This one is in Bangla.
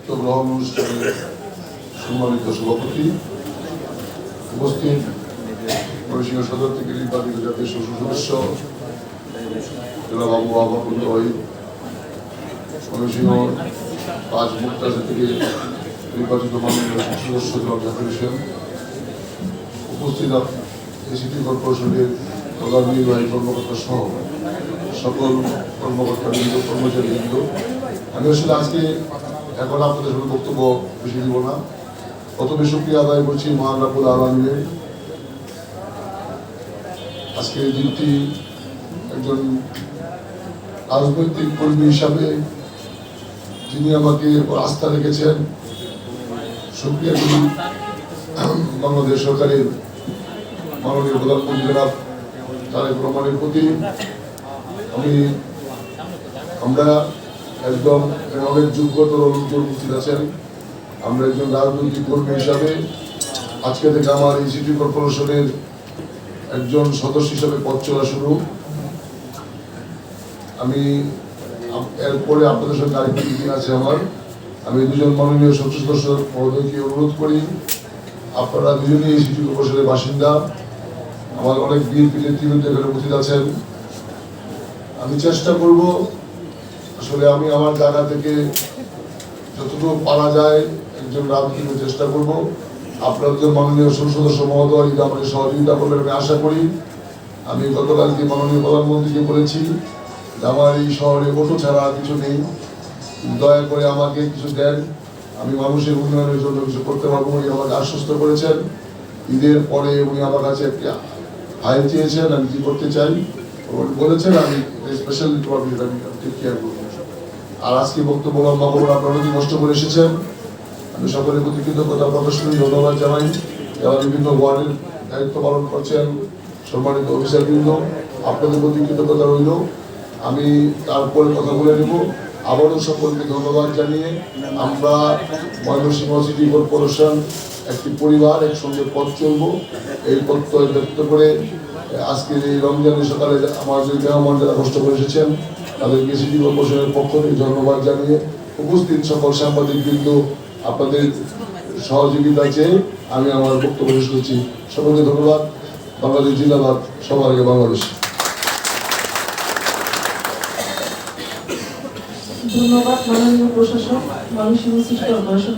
দায়িত্ব গ্রহণ অনুষ্ঠানে সম্মানিত সভাপতি, উপস্থিত ময়মনসিংহ সদর থেকে নির্বাচিত জাতীয় সংসদ সদস্য জনাব আবু ওয়াহাব আবদুল ওয়াহিদ, ময়মনসিংহ ৫ মুক্তাসা থেকে নির্বাচিত মাননীয় সদস্য জনাব জাকির হোসেন, উপস্থিত সিটি কর্পোরেশনের প্রধান নির্বাহী কর্মকর্তা সহ সকল কর্মকর্তাবৃন্দ, কর্মচারীবৃন্দ, আমি আসলে আজকে এখন আপনাদের সাথে বক্তব্য বেশি দিব না। প্রথমে শুকরিয়া আদায় করছি মহান রাব্বুল আলামিনের। আজকে দিনটি একজন রাজনৈতিক কর্মী হিসাবে যিনি আমাকে আস্থা রেখেছেন, শুকরিয়া করি বাংলাদেশ সরকারের মাননীয় প্রধানমন্ত্রী জনাব তারেক রহমানের প্রতি। আমরা একদম অনেক যোগ্যতর লোকজন উপস্থিত আছেন। আমরা একজন রাজনৈতিক কর্মী হিসাবে আজকে থেকে আমার এই সিটি কর্পোরেশনের একজন সদস্য হিসাবে পথ চলা শুরু। আমি এরপরে আপনাদের সঙ্গে আরেকটি মিটিং আছে আমার। আমি দুজন মাননীয় সংসদ সদস্য মহোদয়কে অনুরোধ করি, আপনারা দুজনেই এই সিটি কর্পোরেশনের বাসিন্দা, আমার অনেক বিএনপি নেতৃবৃন্দ এখানে উপস্থিত আছেন। আমি চেষ্টা করব, আসলে আমি আমার জায়গা থেকে যতটুকু পারা যায় একজন রাজনীতির চেষ্টা করব। আপনাদের মাননীয় সংসদ সদস্য মহোদয় যদি আমাকে সহযোগিতা করবেন আমি আশা করি। আমি গতকালকে মাননীয় প্রধানমন্ত্রীকে বলেছি যে আমার এই শহরে অটো ছাড়া কিছু নেই, দয়া করে আমাকে কিছু দেন, আমি মানুষের উন্নয়নের জন্য কিছু করতে পারবো। উনি আমাকে আশ্বস্ত করেছেন। ঈদের পরে উনি আমার কাছে একটি ফাইল চেয়েছেন, আমি কি করতে চাই বলেছেন, আমি স্পেশাল টেক কেয়ার করবো। আর আজকে বক্তব্য লম্বা খবর আপনারা অনেক কষ্ট করে এসেছেন, আমি সকলের প্রতি কৃতজ্ঞতা প্রকাশ করি, ধন্যবাদ জানাই। যারা বিভিন্ন ওয়ার্ডের দায়িত্ব পালন করছেন, সম্মানিত অফিসারবৃন্দ, আপনাদের প্রতি কৃতজ্ঞতা রইল। আমি তারপরে কথা বলে নেব। আবারও সকলকে ধন্যবাদ জানিয়ে আমরা ময়মনসিংহ সিটি কর্পোরেশন একটি পরিবার, একসঙ্গে পথ চলব এই প্রত্যয় ব্যক্ত করে আজকের এই রমজানের সকালে আমার যে মেহমান যারা কষ্ট করে এসেছেন তাদেরকে সিটি কর্পোরেশনের পক্ষ থেকে ধন্যবাদ জানিয়ে উপস্থিত সকল সাংবাদিকবৃন্দ আপনাদের সহযোগিতা চেয়ে আমি আমার বক্তব্য শেষ করছি। সকলকে ধন্যবাদ। বাংলাদেশ জিন্দাবাদ, সবার আগে বাংলাদেশ। ধন্যবাদ মাননীয় প্রশাসক, ময়মনসিংহ সিটি কর্পোরেশন।